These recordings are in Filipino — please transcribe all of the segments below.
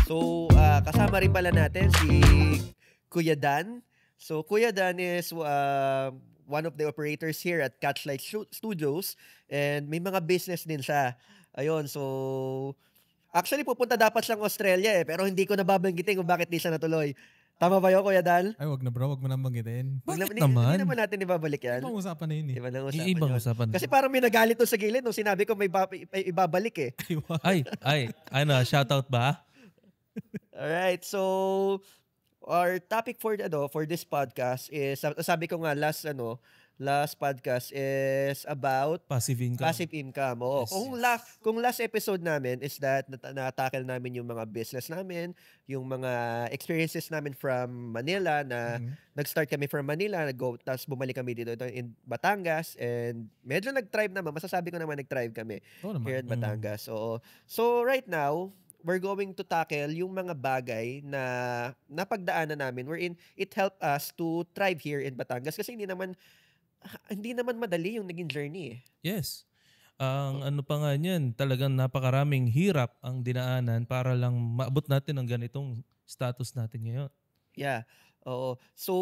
So, kasama rin pala natin si Kuya Dan. So, Kuya Dan is one of the operators here at Catchlight Studios and may mga business din siya. Ayun, so actually pupunta dapat siyang Australia pero hindi ko nababanggitin kung bakit di siya natuloy. Tama ba yun, Kuya Dan? Ay, wag na bro, wag mo nang banggitin. Bakit Hindi naman? naman natin ibabalik yan. Ibang usapan na yun eh. Iba na usapan Ibang yun. usapan. Kasi parang may nagalit doon sa gilid nung sinabi ko may ibabalik eh. Ano, shoutout ba? Alright, so our topic for this podcast is sabi ko nga last podcast is about Passive income. passive income. Oo. Yes, Kung last episode namin is that na-tackle namin yung mga business namin, yung mga experiences namin from Manila na nag-start kami from Manila, tapos bumalik kami dito in Batangas and medyo nag-thrive naman. Masasabi ko naman nag-thrive kami here in Batangas. So right now, we're going to tackle yung mga bagay na napagdaanan namin wherein it helped us to thrive here in Batangas kasi hindi naman madali yung naging journey eh. Yes. Ang ano pa nga niyan, talagang napakaraming hirap ang dinaanan para lang maabot natin ang ganitong status natin ngayon. Yeah. Oo. So,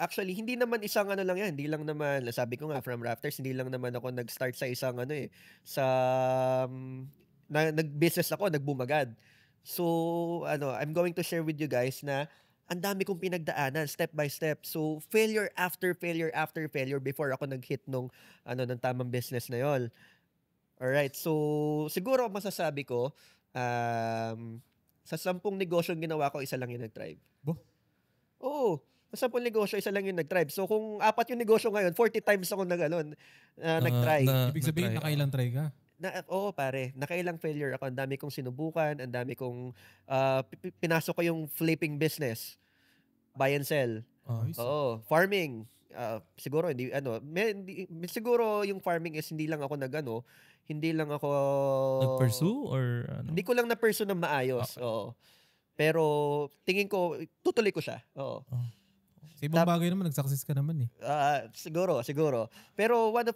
actually, hindi naman isang lang yan. Hindi lang naman, sabi ko nga, from Rafters, hindi lang naman ako nag-start sa isang nag-business ako, nagbumagad. So, I'm going to share with you guys na ang dami kong pinagdaanan, step by step. So, failure after failure after failure before ako nag-hit ng tamang business na yon. Alright, so, siguro masasabi ko, sa 10 negosyong ginawa ko, isa lang yung nag-thrive. Oo. Sa 10 negosyo, isa lang yung nag-thrive. So, kung 4 yung negosyo ngayon, 40 times ako nag-try. Ibig sabihin, nakailang try ka? Oo, pare. Nakailang failure ako. Ang dami kong sinubukan. Ang dami kong pinasok ko yung flipping business. Buy and sell. Oo. Farming. Siguro, siguro yung farming is hindi lang ako Nag-pursue or ano? Hindi ko lang na-pursue ng maayos. Oo. Pero tingin ko, tutuloy ko siya. Oo. Sa ibang bagay naman, nag-success ka naman eh. Siguro. Pero one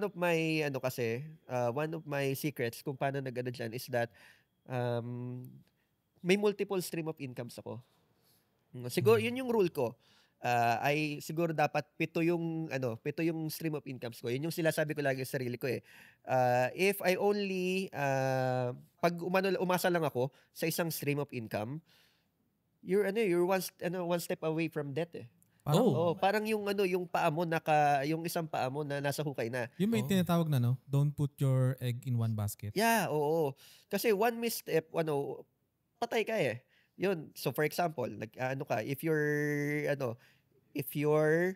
of my secrets kung paano nag-ano dyan is that may multiple stream of incomes ako. Siguro, yun yung rule ko. Siguro dapat 7 yung stream of incomes ko. Yun yung sabi ko lagi sa sarili ko eh. If I only pag umasa lang ako sa isang stream of income, you're one step away from debt eh. Parang yung paa mo yung isang paa mo na nasa hukay na. Yung may tinatawag na don't put your egg in one basket. Yeah, oo. Kasi one misstep, patay ka eh. Yun. So for example, if you're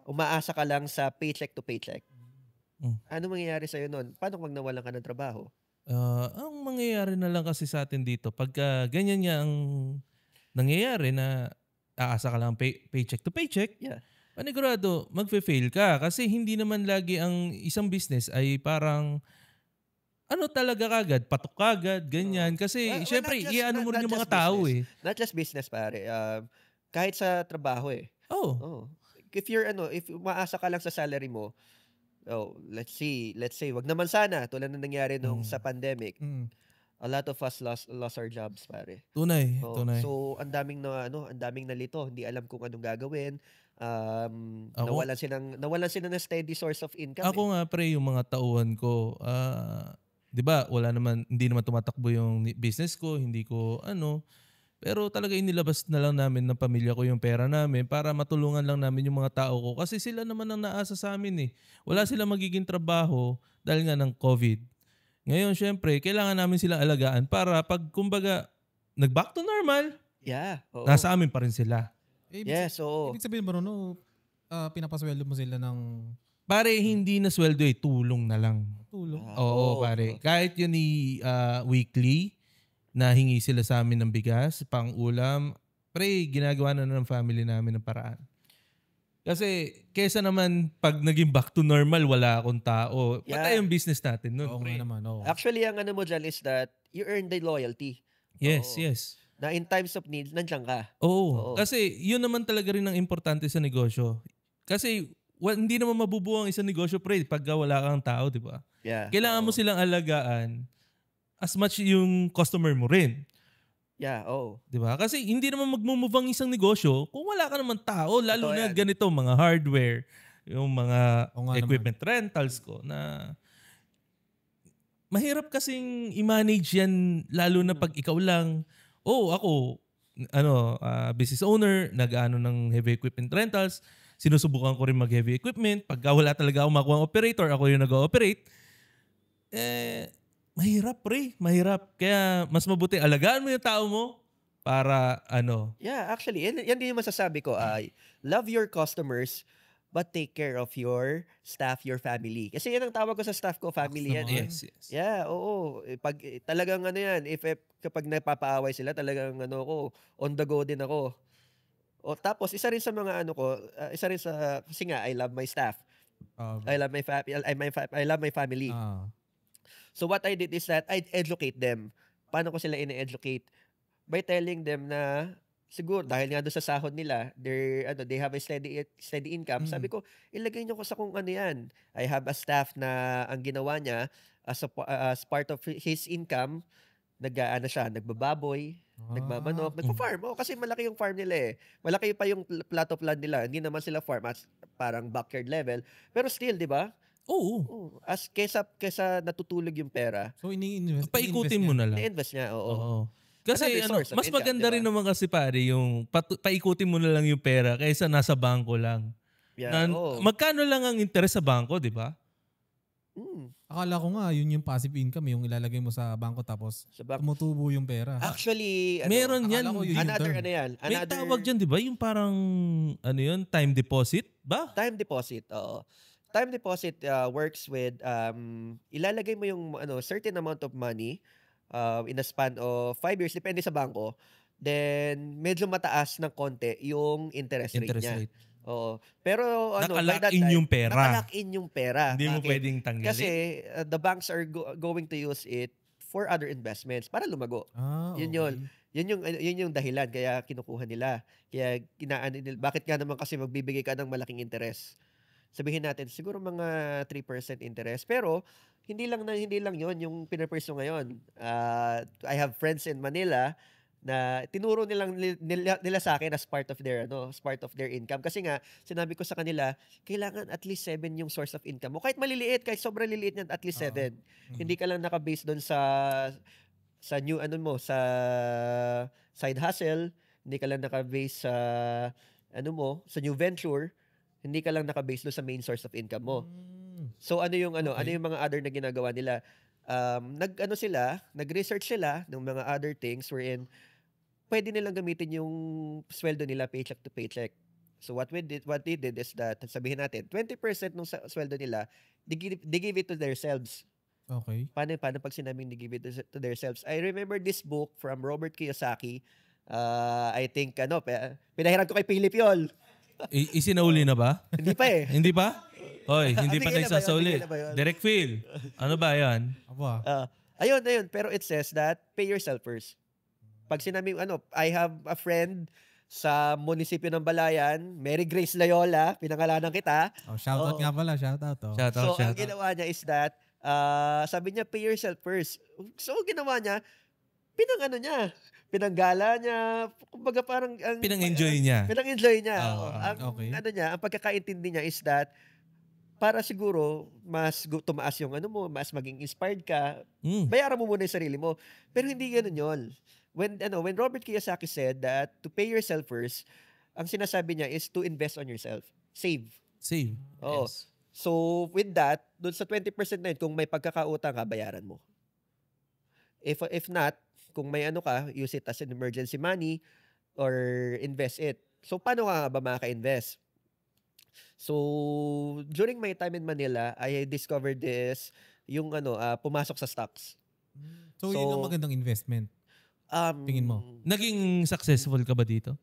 umaasa ka lang sa paycheck to paycheck, ano mangyayari sa'yo nun? Paano kung nawalan ka ng trabaho? Ang mangyayari na lang kasi sa atin dito, pagka ganyan niya ang nangyayari na aasa ka lang paycheck to paycheck, panigurado, magfe-fail ka. Kasi hindi naman lagi ang isang business ay parang talaga kagad, patok kagad, ganyan. Kasi syempre, iano mo rin yung mga tao eh. Not just business, pare. Kahit sa trabaho eh. If umaasa ka lang sa salary mo, let's say, wag naman sana, tulad ng nangyari nung sa pandemic. A lot of us lost our jobs, pare. Tunay. So, ang daming nalito, hindi alam kung anong gagawin. Nawalan sila ng steady source of income. Ako nga pre, yung mga tauhan ko, 'di ba? Hindi naman tumatakbo yung business ko, hindi ko pero talaga inilabas na lang namin ng pamilya ko yung pera namin para matulungan lang namin yung mga tao ko kasi sila naman ang naasa sa amin eh. Wala silang magiging trabaho dahil nga ng COVID. Ngayon, syempre, kailangan namin silang alagaan para pag, kumbaga, nag-back to normal, nasa amin pa rin sila. Ibig sabihin mo pinapasweldo mo sila ng... Pare, hindi na sweldo eh, tulong na lang. Tulong? Oo, pare. Kahit yun weekly, nahingi sila sa amin ng bigas, pang-ulam, pre, ginagawa na ng family namin ng paraan. Kasi, kesa naman pag naging back to normal, wala akong tao. Patay yung business natin nun. Oo naman. Actually, ang mo dyan is that you earn the loyalty. Yes. Na in times of need, nandiyan ka. Oo. Kasi, yun naman talaga rin ang importante sa negosyo. Kasi, hindi naman mabubuo ang isang negosyo, pre, pag wala kang tao, di ba? Yeah. Kailangan mo silang alagaan as much yung customer mo rin. Yeah, oh. 'Di ba? Kasi hindi naman magmo-move ang isang negosyo kung wala ka naman tao, lalo Totoo na yan. ganito mga hardware, yung mga Oo nga naman. equipment rentals ko na mahirap kasing i-manage yan lalo na pag ikaw lang. Ako business owner, nag-ano ng heavy equipment rentals, sinusubukan ko rin mag-heavy equipment. Pagka wala talaga ako makuha operator, ako yung nag-ooperate. Mahirap mahirap. Kaya mas mabuti alagaan mo yung tao mo para Yeah, actually, yan din yung masasabi ko. Love your customers, but take care of your staff, your family. Kasi yan ang tawag ko sa staff ko, family yan. naman. yes. Yeah, oo. Pag talagang yan, kapag nagpapaaway sila, talagang ko, on the go din ako. O tapos isa rin sa mga isa rin sa kasi nga I love my staff. I love my I love my family. So what I did is that I educate them. Paano ko sila ine-educate? By telling them na siguro dahil nga doon sa sahod nila, they have a steady income. Sabi ko, ilagay niyo ko sa kung ano yan. I have a staff na ang ginawa niya as part of his income, nagbababoy, nagmamanok, nagpa-farm. Kasi malaki yung farm nila eh. Malaki pa yung plot of land nila. Hindi naman sila farm as parang backyard level. Pero still, di ba? Oo. As kesa natutulog yung pera, So, ini-invest. Paikutin mo na lang. i-invest niya. Oo. Oo. Kasi Another source of mas income, maganda diba? rin naman kasi pare yung paikutin mo na lang yung pera kaysa nasa bangko lang. Yeah, oo. Magkano lang ang interest sa bangko, di ba? Akala ko nga, yun yung passive income, yung ilalagay mo sa bangko tapos Sa bank. tumutubo yung pera. Actually, Meron yan. akala ko yun yung another term. yan. May tawag dyan, di ba? Yung parang, time deposit ba? Time deposit, oo. Time deposit works with ilalagay mo yung certain amount of money in a span of 5 years, depende sa bangko. Then medyo mataas ng konti yung interest rate niya. Oo. Pero by that Nakalock in time, yung pera. nakalock in yung pera. Hindi mo Bakit? pwedeng tanggalin. Kasi the banks are going to use it for other investments para lumago. Yun yun. Yun yung dahilan kaya kinukuha nila. Kaya bakit nga naman kasi magbibigay ka ng malaking interest? Sabihin natin siguro mga 3% interest, pero hindi lang yun yung pinapursu ngayon. I have friends in Manila na tinuro nila sa akin as part of their income, kasi nga sinabi ko sa kanila, kailangan at least 7 yung source of income mo. Kahit maliliit, kahit sobrang liliit niyan, at least 7. Hindi ka lang naka-base doon sa new sa side hustle, hindi ka lang naka-base sa sa new venture, hindi ka lang naka-base doon sa main source of income mo. So ano yung mga other na ginagawa nila? Nag-research sila ng mga other things wherein pwede nilang gamitin yung sweldo nila paycheck to paycheck. So what they did is that, sabihin natin, 20% ng sweldo nila, they give it to themselves. Okay. Paano pag sinabing they give it to themselves? I remember this book from Robert Kiyosaki. I think pinahiram ko kay Philip yun. Isinauli na ba? Hindi pa eh. Hindi pa? Hoy, hindi pa Bigyan na ba yun? nagsasauli. Bigyan na ba yun? Direct Phil. Ano ba yan? Aba. Ayun. Pero it says that pay yourself first. Pag sinabi, I have a friend sa munisipyo ng Balayan, Mary Grace Loyola, pinangalanan kita. Shoutout nga pala, shoutout. Shoutout. Ang ginawa niya is that, sabi niya, pay yourself first. So, ginawa niya, pinanggala niya, kumbaga parang, Pinang-enjoy niya. Pinang-enjoy niya. Okay. Ang pagkakaintindi niya is that, para siguro, mas tumaas yung mas maging inspired ka, bayaran mo muna yung sarili mo. Pero hindi ganun yun. When Robert Kiyosaki said that to pay yourself first, ang sinasabi niya is to invest on yourself. Save. Oo. Yes. So, with that, doon sa 20% na yun, kung may pagkakautang ka, bayaran mo. If not, kung may use it as an emergency money or invest it. So, paano ka ba makaka-invest? So, during my time in Manila, I discovered this, yung pumasok sa stocks. So yun ang magandang investment. Tingin mo? Naging successful ka ba dito?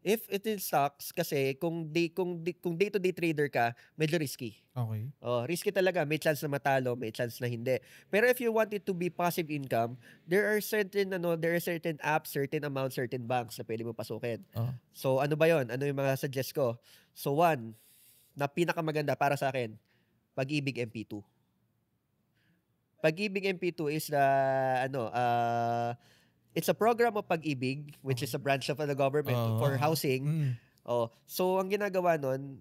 If it is stocks, kasi kung day-to-day trader ka, medyo risky. Okay. Risky talaga. May chance na matalo, may chance na hindi. Pero if you want it to be passive income, there are certain apps, certain amounts, certain banks na pwede mo pasukin. So ano ba yon? Ano yung mga suggest ko? So one, na pinakamaganda para sa akin, Pag-ibig MP2. Pag-ibig MP2 is It's a program of Pag-ibig, which is a branch of the government for housing. So ang ginagawa nun,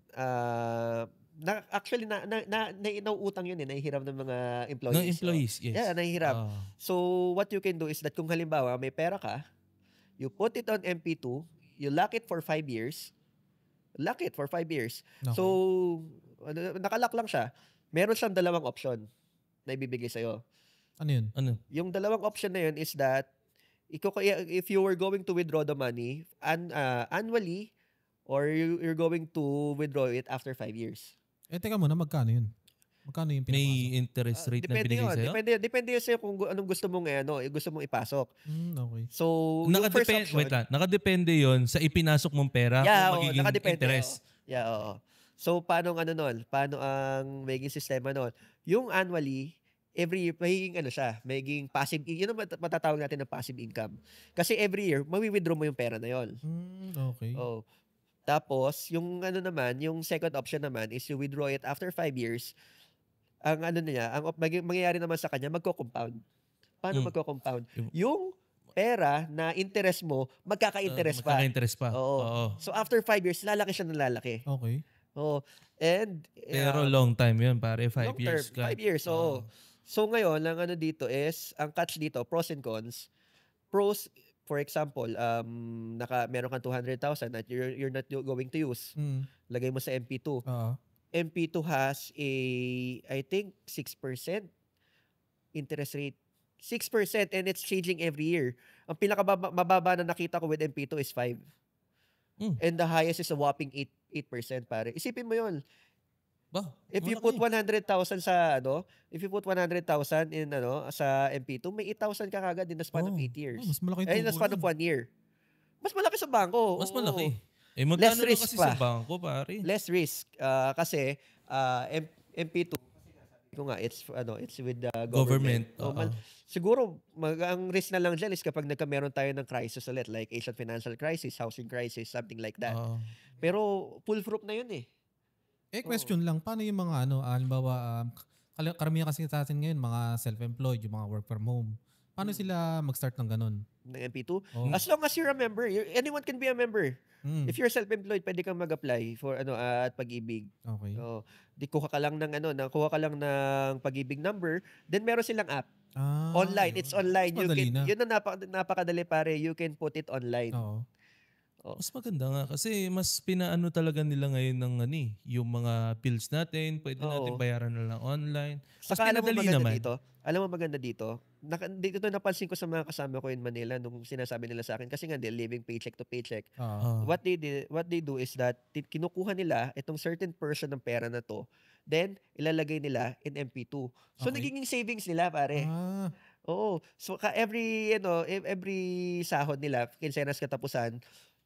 actually nauutang yun nahihiram ng mga employees. No employees, yes. Yeah, nahihiram. So what you can do is that kung halimbawa may pera ka, you put it on MP2, you lock it for 5 years. Okay. So nakalock lang siya. Meron siyang dalawang option na ibibigay sa'yo. Ano yun? Ano? Yung dalawang option na yun is that if you were going to withdraw the money annually or you're going to withdraw it after 5 years. Teka muna, magkano yun? Magkano yung pinapasok? May interest rate na binigay sa'yo? Depende yun sa'yo kung anong gusto mong ipasok. Okay. So, yung first option, wait lang, nakadepende yun sa ipinasok mong pera kung magiging interest. Oo. So, paano ang magiging sistema nun? Yung annually, every year, magiging passive, yun ang matatawag natin na passive income. Kasi every year, mawi-withdraw mo yung pera na yun. Okay. Tapos, yung yung second option naman is you withdraw it after 5 years. Ang mangyayari naman sa kanya, magko-compound. Paano magko-compound? Yung pera na interest mo, magkaka-interest pa. Magkaka-interest pa. Oo. So, after 5 years, lalaki siya ng lalaki. Okay. Oo. And, pero long time yun, pare. 5 years ka. 5 years, oo. So ngayon, ang dito is, ang catch dito, pros and cons. Pros, for example, meron kang 200,000 that you're not going to use. Lagay mo sa MP2. MP2 has I think 6% interest rate. 6% and it's changing every year. Ang pinakamababa na nakita ko with MP2 is 5. And the highest is a whopping 8%, pare. Isipin mo yun. If you put 100,000 sa if you put 100,000 in sa MP2, may 8,000 ka kagad in the span of 8 years. Mas malaki in the span of 1 year. Mas malaki sa bangko. Mas malaki. Less magkano risk kasi pa. sa bangko, pare? Less risk kasi MP2 ko nga it's with the government. Siguro ang risk na lang diyan is kapag meron tayo ng crisis ulit like Asian financial crisis, housing crisis, something like that. Pero foolproof na yun eh. Question lang, paano yung mga halimbawa, karamihan kasi sa atin ngayon, mga self-employed, yung mga work from home. Paano sila mag-start ng ganun? Ng MP2? As long as you're a member, anyone can be a member. If you're self-employed, pwede kang mag-apply for at Pag-ibig. Okay. Kuha ka lang ng Pag-ibig number, then meron silang app. Online, it's online. Yun na napakadali pare, you can put it online. Mas maganda nga kasi mas pinaano talaga nila ngayon ng yung mga bills natin, pwede natin bayaran na lang online. Saka alam mo maganda dito, dito napansin ko sa mga kasama ko in Manila nung sinasabi nila sa akin kasi nga they're living paycheck to paycheck. What they do is that kinukuha nila itong certain portion ng pera na to, then ilalagay nila in MP2. So nagiging savings nila pare. So every sahod nila, kinsenas katapusan,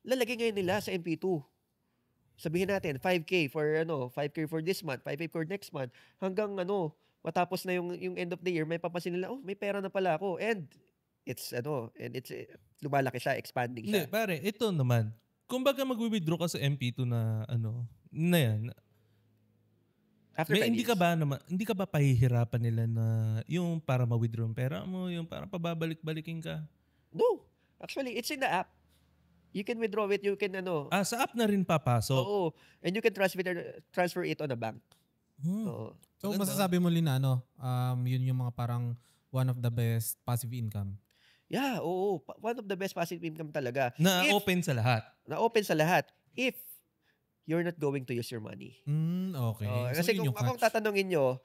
lalagay ngayon nila sa MP2. Sabihin natin 5K for this month, 5K for next month, hanggang matapos na yung end of the year, may papansin nila, may pera na pala ako. And it's lumalaki siya, expanding siya. Hindi, pare, ito naman. Kumbaga mag-withdraw ka sa MP2 na yan. After 5 hindi ka ba pahihirapan nila na yung para ma-withdraw ang pera mo, yung para pababalik-balikin ka? No. Actually, it's in the app. You can withdraw it, you can sa app na rin papasok. Oo. And you can transfer it on a bank. So masasabi mo Lina, yun yung mga parang one of the best passive income. Yeah, oo. One of the best passive income talaga. Na-open sa lahat. Na-open sa lahat. If you're not going to use your money. Okay. Kasi kung akong tatanungin nyo,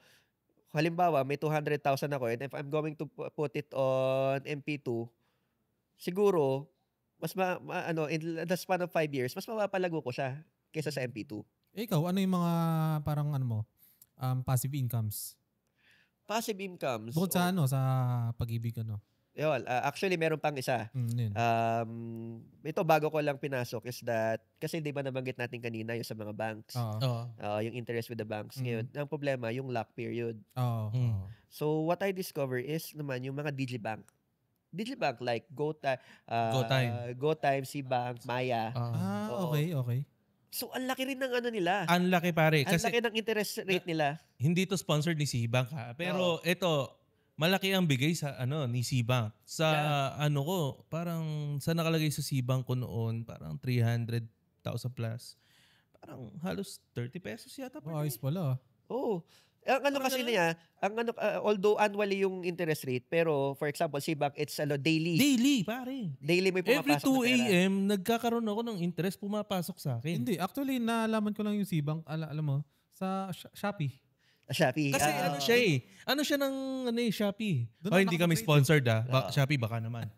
halimbawa may 200,000 ako and if I'm going to put it on MP2, siguro mas in the span of 5 years, mas mapapalago ko siya kaysa sa MP2. Ikaw, ano yung mga parang passive incomes? Passive incomes? Bukod sa sa Pag-ibig Yun, actually meron pang isa. Ito bago ko lang pinasok is that, kasi di ba nabanggit natin kanina yung sa mga banks? Yung interest with the banks. Ngayon, ang problema, yung lock period. So what I discover is naman yung mga digibank like GoTime, Cbank, Maya. Okay. So ang laki rin ng nila. Ang laki pare. Ang laki ng interest rate nila. Hindi to sponsored ni Cbank ha. Pero ito, malaki ang bigay sa ni Cbank. Sa ano ko, parang sa nakalagay sa Cbank ko noon, parang 300,000 plus. Parang halos 30 pesos yata per Ayos day. pala. Oo. Ang ano kasi niya, although annually yung interest rate, pero for example, Cbank, it's daily. Daily, pare. Daily may Every pumapasok 2 na pera. a.m., nagkakaroon ako ng interest pumapasok sa akin. Hindi, actually, nalaman ko lang yung Cbank, alam mo, sa Shopee. Shopee. Kasi ano siya eh. Ano siya ng Shopee. Doon Hindi ako kami nakatrade. sponsored Shopee baka naman.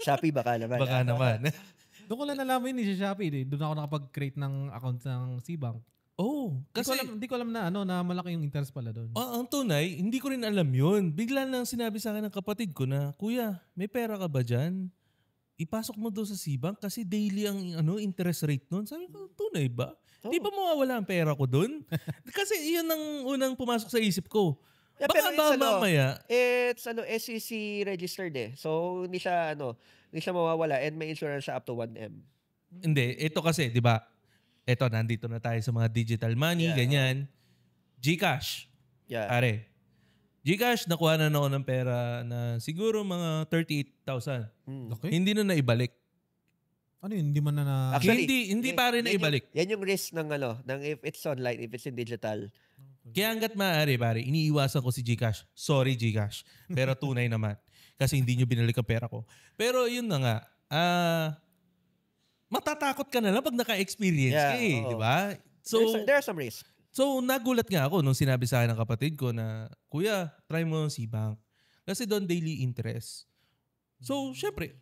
Shopee baka naman. Baka naman. Doon ko lang nalaman yun sa Shopee. Doon ako nakapag-create ng account ng Cbank. Oh, kasi Hindi ko alam na na malaki yung interest pala doon. ang tunay, hindi ko rin alam yun. Bigla lang sinabi sa akin ng kapatid ko na, Kuya, may pera ka ba dyan? Ipasok mo doon sa Cbank kasi daily ang interest rate nun. Sabi ko, tunay ba? Di ba mawawala ang pera ko doon? Kasi iyon ang unang pumasok sa isip ko. Yeah, Baka pero mamaya. It's SEC registered eh. So hindi siya mawawala and may insurance siya up to 1M. Hindi, ito kasi, di ba? Ito, nandito na tayo sa mga digital money, ganyan. GCash. Yeah. Pare. GCash, nakuha na ako ng pera na siguro mga 38,000. Okay. Hindi na naibalik. Ano yun? Hindi man na... Actually, hindi pa rin naibalik. Yan yung risk ng ng if it's online, if it's in digital. Kaya hanggat maaari, pare, iniiwasan ko si GCash. Sorry, GCash. Pero tunay naman. Kasi hindi nyo binalik ang pera ko. Pero yun na nga. Matatakot ka na lang pag naka-experience ka eh. Di ba? So, there are some risk. So, nagulat nga ako nung sinabi sa akin ng kapatid ko na, Kuya, try mo yung Cbank. Kasi doon daily interest. So, syempre,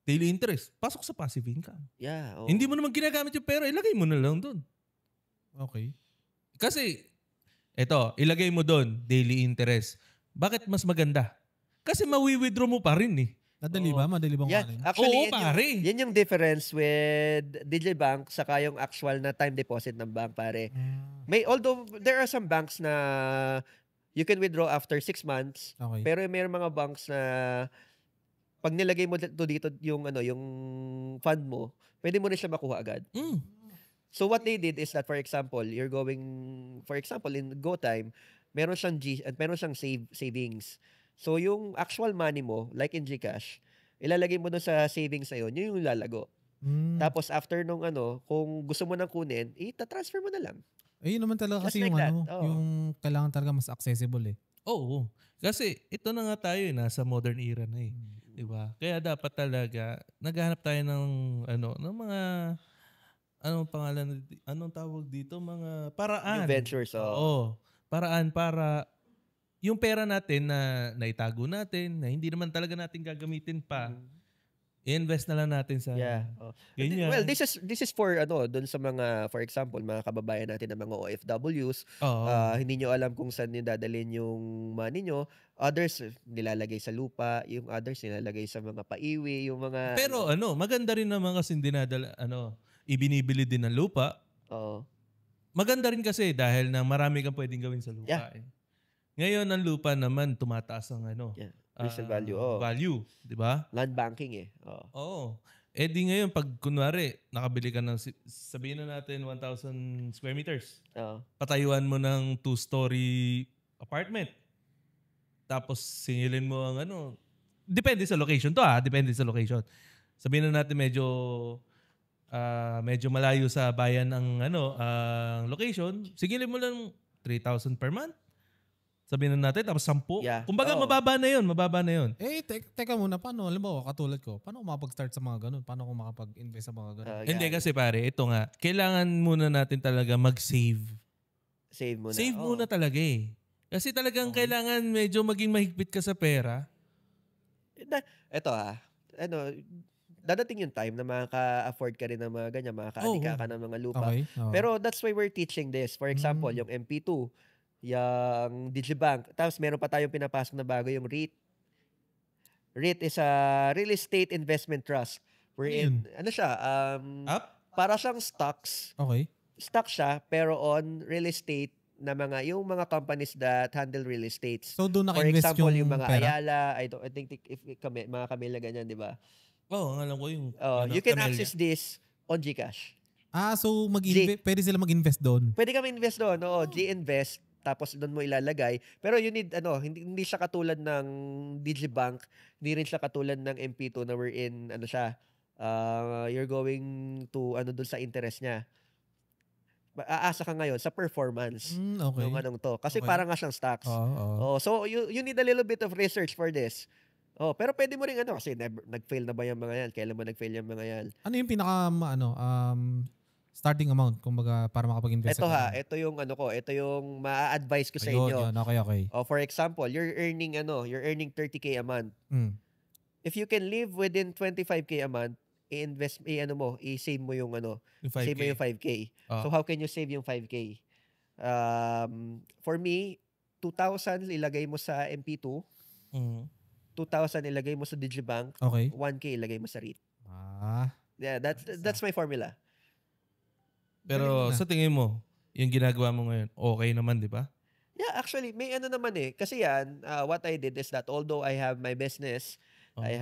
daily interest. Pasok sa passive income. Yeah. Oh. Hindi mo naman ginagamit yung pera, ilagay mo na lang doon. Okay. Kasi, eto, ilagay mo doon, daily interest. Bakit mas maganda? Kasi mawi-withdraw mo pa rin eh. Madali ba? Madali bang Yeah, kunin? actually, Oo, pare. Yan yung difference with Digibank saka yung actual na time deposit ng bank, pare. Although there are some banks na you can withdraw after 6 months, Okay. pero may mga banks na pag nilagay mo dito yung yung fund mo, pwede mo rin siya makuha agad. So what they did is that, for example, you're going, for example, in GoTime, meron siyang savings. So yung actual money mo, like in GCash, ilalagay mo dun sa savings na yun yung lalago. Tapos after nung kung gusto mo nang kunin, ita-transfer mo na lang. Yun naman talaga Just kasi like yung that. yung kailangan talaga mas accessible eh. Oo. Kasi ito na nga tayo nasa modern era na eh. Di ba? Kaya dapat talaga, naghahanap tayo ng ng mga, anong tawag dito? Mga paraan. New ventures. Oo. Paraan para yung pera natin na naitago natin, na hindi naman talaga natin gagamitin pa, i-invest na lang natin sa ganyan. Well, this is for doon sa mga, for example, mga kababayan natin na mga OFWs. Hindi nyo alam kung saan nyo dadalhin yung money nyo. Others nilalagay sa lupa, yung others nilalagay sa mga paiwi, yung mga Pero maganda rin naman kasi ibinibili din ng lupa. Oo. Maganda rin kasi dahil na marami kang pwedeng gawin sa lupa. Yeah. Ngayon ang lupa naman tumataas ang resale value. Value, di ba? Land banking eh. Oo. Eh di ngayon pag kunwari nakabili ka ng sabihin na natin 1,000 square meters. Patayuan mo ng 2-story apartment. Tapos singilin mo ang depende sa location to depende sa location. Sabihin na natin medyo malayo sa bayan ang ang location, singilin mo lang 3,000 per month. Sabihin na natin, tapos 10. Yeah. Kumbaga, mababa na yun. Teka muna, paano? Alam mo, katulad ko, paano ako makapag-start sa mga ganun? Paano ako makapag-invest sa mga ganun? Hindi kasi pare, ito nga, kailangan muna natin talaga mag-save. Save muna. Save muna talaga eh. Kasi talagang kailangan medyo maging mahigpit ka sa pera. Ito dadating yung time na makaka-afford ka rin ng mga ganyan, makaka-adika ka ng mga lupa. Okay. Pero that's why we're teaching this. For example, yung MP2, yung Digibank. Tapos meron pa tayong pinapasok na bago, yung REIT. REIT is a Real Estate Investment Trust. Para siyang stocks. Okay. Stock siya, pero on real estate na yung mga companies that handle real estates. So doon For naka-invest example, yung mga pera? Ayala, I think if mga Camila ganyan, di ba? Ang alam ko yung You can access this on GCash. So pwede sila mag-invest doon? Pwede ka mag-invest doon. G-Invest. tapos doon mo ilalagay. Pero you need hindi siya katulad ng Digibank, hindi rin siya katulad ng MP2 na wherein you're going to doon sa interest niya. Aasa ka ngayon sa performance Okay. ng to. Kasi Okay. parang nga siyang stocks. Oo. So you need a little bit of research for this. Pero pwede mo rin kasi nag-fail na ba yung mga yan? Kailan ba nag-fail yung mga yan? Ano yung pinaka starting amount kumbaga para makapag-invest Ito ka? ito yung ito yung ma-advise ko sa Ayun, inyo. yun. Okay. For example, you're earning 30K a month. If you can live within 25K a month, i-invest, i-save mo yung Yung save mo 5K. yung 5K. Ah. So how can you save yung 5K? For me, 2,000 ilagay mo sa MP2, Mhm. 2,000 ilagay mo sa Digibank, Okay. 1K ilagay mo sa REIT. Yeah, Nice, that's my formula. Pero Galing na. sa tingin mo, yung ginagawa mo ngayon, okay naman, di ba? Yeah, actually, may naman kasi yan, what I did is that although I have my business, Oh. I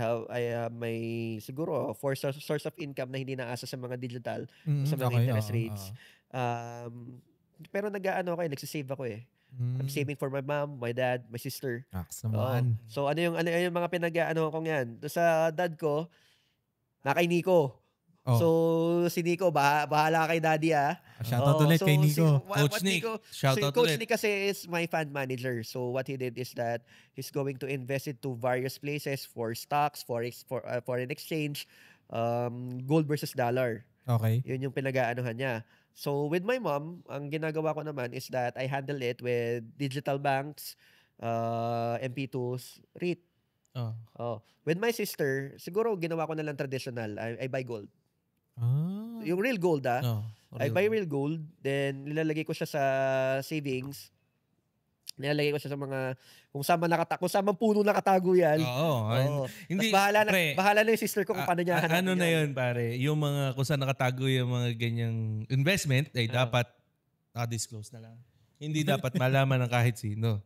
have my siguro source of income na hindi naasa sa mga digital, sa mga Okay, interest oo, rates. Pero nagsisave ako eh. I'm oo. saving for my mom, my dad, my sister. Naks naman. So ano yung mga kong yan? Doon sa dad ko, kay Nico. Oh. So si Nico, bahala kay daddy Shoutout ulit kay Nico. Coach Nick, shoutout Coach ulit. Nick kasi is my fund manager. So what he did is that he's going to invest it to various places for stocks, forex, for foreign exchange, gold versus dollar. Okay. Yun yung pinag-aanohan niya. So with my mom, ang ginagawa ko naman is that I handle it with digital banks, MP2s, REIT. With my sister, siguro ginawa ko na lang traditional. I buy gold. Yung real gold I buy real gold, then nilalagay ko siya sa savings. Nilalagay ko siya sa mga kung saan puno nakatago yan. Oo. Hindi, Tas pre, bahala na yung sister ko kung paano niya hanapin ano na yan. yun, pare? Yung mga kung saan nakatago yung mga ganyang investment, ay dapat disclose na lang. Hindi dapat malaman ng kahit sino.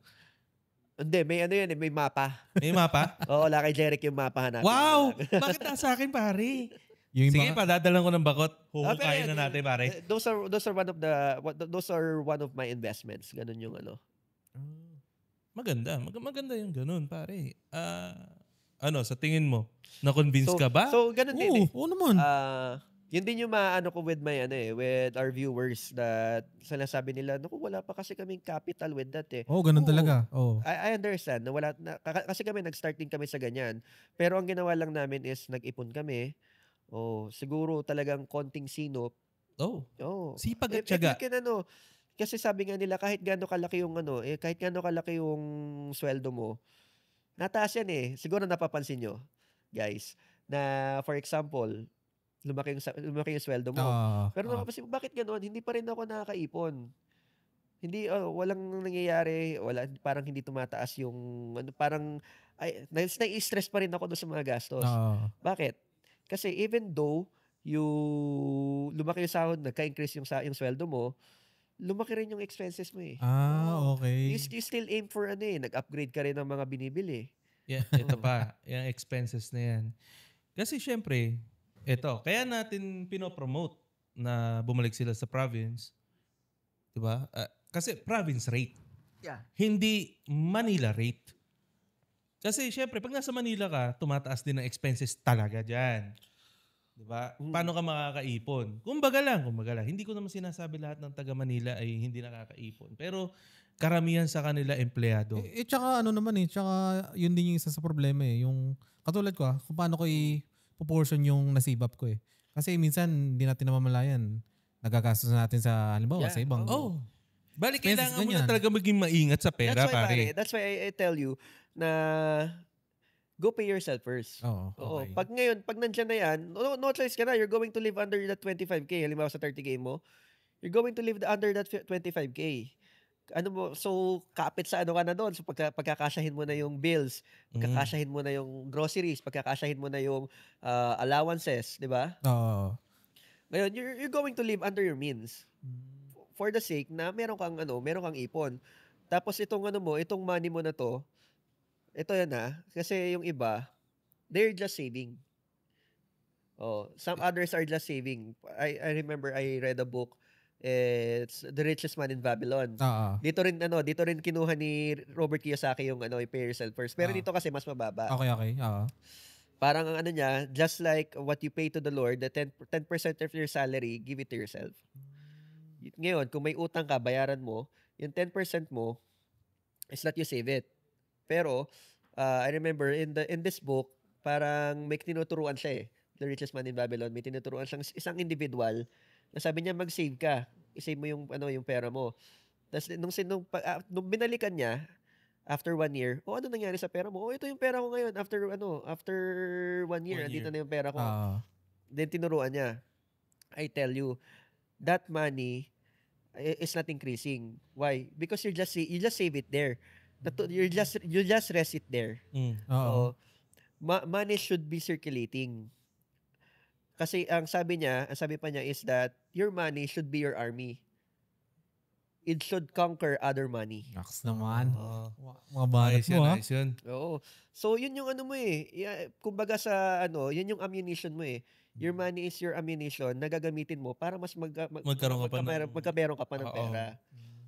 Hindi, may may mapa. May mapa? Oo, wala kay Jeric yung mapa hanapin. Wow! Bakit nasa akin, pare? Yung Sige, padadalan ko ng bakot. Pero Huhukayin na natin, pare. Those are one of my investments. Ganun yung Maganda. Maganda yung ganun, pare. Sa tingin mo, na-convince ka ba? So ganun din. Oo naman. Yun din yung maano ko with my with our viewers that sinasabi nila, naku, wala pa kasi kaming capital with that eh. Ganun Oo. talaga. I understand na kasi kami nag-start din kami sa ganyan. Pero ang ginawa lang namin is nag-ipon kami. Siguro talagang konting sinop. Sipag at If tiyaga. you can kasi sabi nga nila kahit gaano kalaki yung kahit gaano kalaki yung sweldo mo, nataas yan eh. Siguro napapansin nyo, guys, na for example, lumaki yung sweldo mo. Pero napapansin mo, bakit ganoon? Hindi pa rin ako nakakaipon. Hindi, walang nangyayari, parang hindi tumataas yung, parang, nai-stress pa rin ako doon sa mga gastos. Bakit? Kasi even though, lumaki yung sahod, nagka-increase yung sweldo mo, lumaki rin yung expenses mo eh. Okay. You still aim for nag-upgrade ka rin ng mga binibili. Yeah, ito pa, yung expenses na yan. Kasi syempre, kaya natin pinopromote na bumalik sila sa province. Diba? Kasi province rate. Yeah. Hindi Manila rate. Kasi syempre, pag nasa Manila ka, tumataas din ang expenses talaga dyan. Diba? Paano ka makakaipon? Kumbaga lang. Hindi ko naman sinasabi lahat ng taga Manila ay hindi nakakaipon. Pero karamihan sa kanila empleyado. Tsaka tsaka yun din yung isa sa problema eh. Yung katulad ko kung paano ko i-proportion yung nasibap ko eh. Kasi minsan hindi natin namamalayan. Nagagastos natin sa halimbawa sa ibang. Balik, expenses kailangan mo na ganyan. talaga maging maingat sa pera, pare. That's why I tell you na go pay yourself first. Okay. Pag nandiyan na yan, no choice ka na. You're going to live under that 25K. Halimbawa sa 30K mo, you're going to live under that 25K. So kapit sa ka na doon. So pagkakasyahin mo na yung bills, pagkakasyahin mo na yung groceries, pagkakasyahin mo na yung allowances, di ba? Ngayon, you're going to live under your means. For the sake na meron kang ipon. Tapos itong money mo na to, ito yan kasi yung iba, they're just saving. Some others are just saving. I remember I read a book It's The Richest Man in Babylon. Oo. Dito rin kinuha ni Robert Kiyosaki yung Pay Yourself First. Pero dito kasi mas mababa. Okay. Oo. Parang ang niya, just like what you pay to the Lord, the 10% of your salary, give it to yourself. Ngayon, kung may utang ka, bayaran mo, yung 10% mo is that you save it. Pero, I remember in this book, parang may tinuturuan siya The Richest Man in Babylon, may tinuturuan siyang isang individual na sabi niya mag-save ka. I-save mo yung pera mo. Tapos nung binalikan niya, after 1 year, ano nangyari sa pera mo? Ito yung pera ko ngayon. After 1 year, andito na yung pera ko. Then tinuruan niya, I tell you, that money is not increasing. Why? Because you just save it there. You just rest it there. So, money should be circulating. Kasi ang sabi pa niya is that your money should be your army. It should conquer other money. Naks naman. Mga banat mo, ha? Nice yun. Oo. So, yun yung mo kumbaga sa yun yung ammunition mo Your money is your ammunition na gagamitin mo para mas magkameron ka pa ng pera.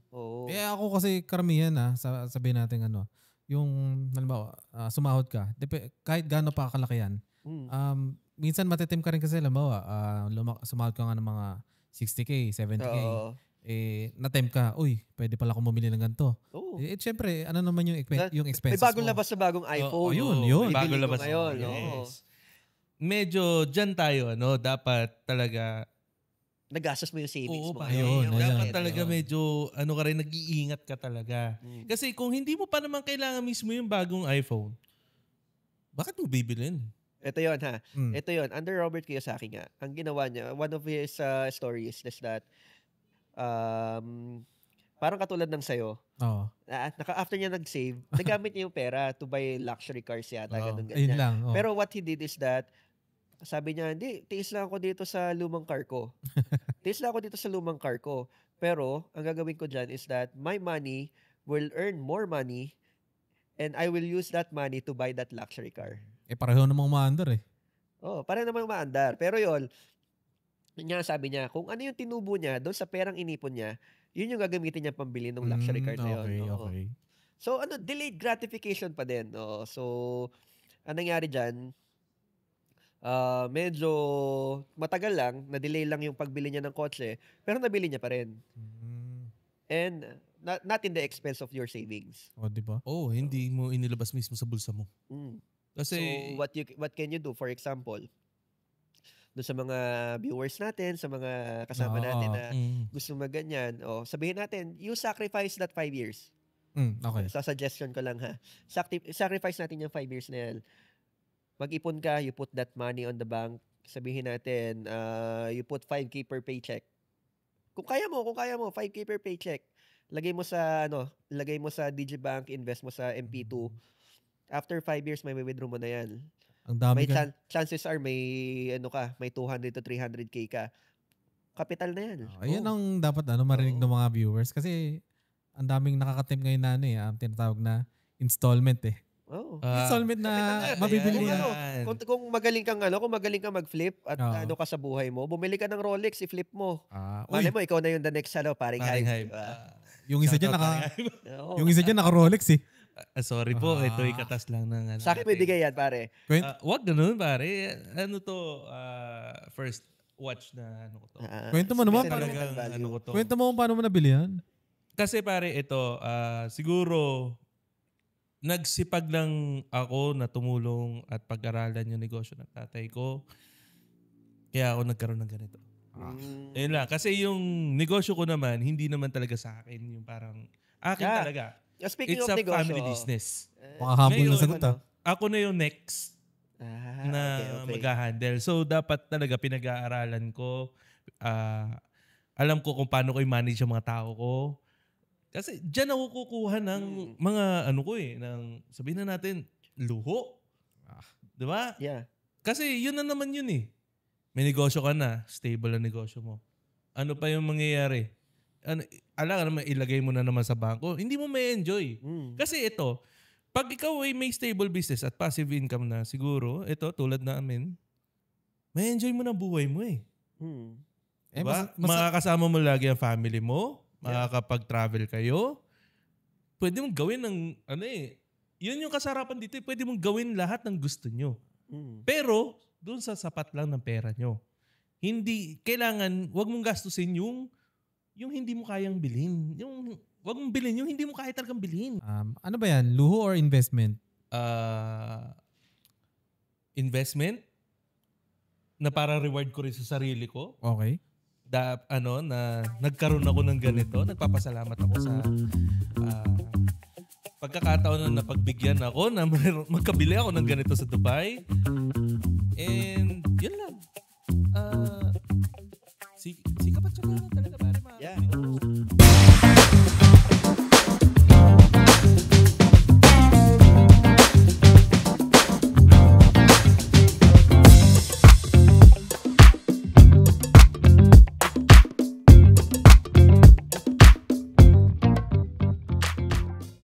Oo. Ako kasi karamihan sabihin natin yung halimbawa, sumahod ka, kahit gaano pa kalaki yan, minsan matitim ka rin kasi halimbawa, sumahod ka nga ng mga 60K, 70K. Na-tempt ka, pwede pala akong bumili ng ganito. Syempre, ano naman yung expenses mo? May bagong labas sa bagong iPhone. Yun. Bagong labas ngayon. Yes. Medyo dyan tayo, dapat talaga nagastos mo yung savings mo. Dapat talaga medyo, ka rin, nag-iingat ka talaga. Kasi kung hindi mo pa naman kailangan mismo yung bagong iPhone, bakit mo bibilin? Ito yun Ito yun. Under Robert Kiyosaki nga, ang ginawa niya, one of his stories is that parang katulad ng sayo. After niya nag-save, nagamit niya yung pera to buy luxury cars yata. Ganyan. Pero what he did is that, sabi niya, hindi, tiis lang ako dito sa lumang car ko. Pero, ang gagawin ko dyan is that my money will earn more money and I will use that money to buy that luxury car. Pareho namang umaandar Pareho namang umaandar. Pero yun nga sabi niya, kung ano yung tinubo niya doon sa perang inipon niya, yun yung gagamitin niya pambili ng luxury car na yun. Okay. So, delayed gratification pa din. So, ang nangyari dyan, medyo matagal lang, na-delay lang yung pagbili niya ng kotse, pero nabili niya pa rin. And, not in the expense of your savings. Diba? Hindi mo inilabas mismo sa bulsa mo. Kasi, so, what can you do? For example, doon sa mga viewers natin, sa mga kasama natin na gusto magganyan, sabihin natin, you sacrifice that 5 years. Okay. Sa suggestion ko lang sacrifice natin yung 5 years na yan. Mag-ipon ka, you put that money on the bank. Sabihin natin, you put 5K per paycheck. Kung kaya mo, 5K per paycheck. Lagay mo sa Digibank, invest mo sa MP2. After 5 years, may withdraw mo na yan. Ang dami chances are may 200 to 300K ka. Kapital na yan. Ayan ang dapat marinig ng mga viewers kasi ang daming nakakatim ngayon na tinatawag na installment installment na mabibili yan. Kung magaling kang mag-flip at ka sa buhay mo, bumili ka ng Rolex, i-flip mo. Malay mo, ikaw na yung the next paring hype. Yung isa dyan naka Rolex sorry po, ito ikatas lang ng sa akin may bigay yan, pare. Wag ganun, pare. First watch na to. Kwento mo naman. Kwento mo kung paano mo nabili yan. Kasi pare, ito, siguro, nagsipag lang ako na tumulong at pag-aralan yung negosyo ng tatay ko. Kaya ako nagkaroon ng ganito. Ayun lang. Kasi yung negosyo ko naman, hindi naman talaga sa akin. Yung parang, akin talaga. Speaking It's of a negosyo, family business. Makahambol na sagot Ako na yung next na mag-handle. So, dapat talaga pinag-aaralan ko. Alam ko kung paano ko i-manage yung mga tao ko. Kasi dyan ako kukuha ng mga sabihin na natin, luho. Diba? Yeah. Kasi yun na naman yun May negosyo ka na, stable ang negosyo mo. Ano pa yung mangyayari? Alam naman, ilagay mo na naman sa bangko, hindi mo may enjoy. Kasi ito, pag ikaw ay may stable business at passive income na, siguro, ito, tulad namin, may enjoy mo na buhay mo Diba? Makakasama mo lagi ang family mo, makakapag-travel kayo. Pwede mong gawin ng, yun yung kasarapan dito, pwede mong gawin lahat ng gusto nyo. Pero, doon sa sapat lang ng pera nyo. Hindi, kailangan, wag mong gastusin yung hindi mo kayang bilhin. Wag mong bilhin yung hindi mo kaya talagang bilhin. Ano ba yan? Luho or investment? Investment na para reward ko rin sa sarili ko. Okay. Na nagkaroon ako ng ganito. Nagpapasalamat ako sa pagkakataon na napagbigyan ako na magkabili ako ng ganito sa Dubai. And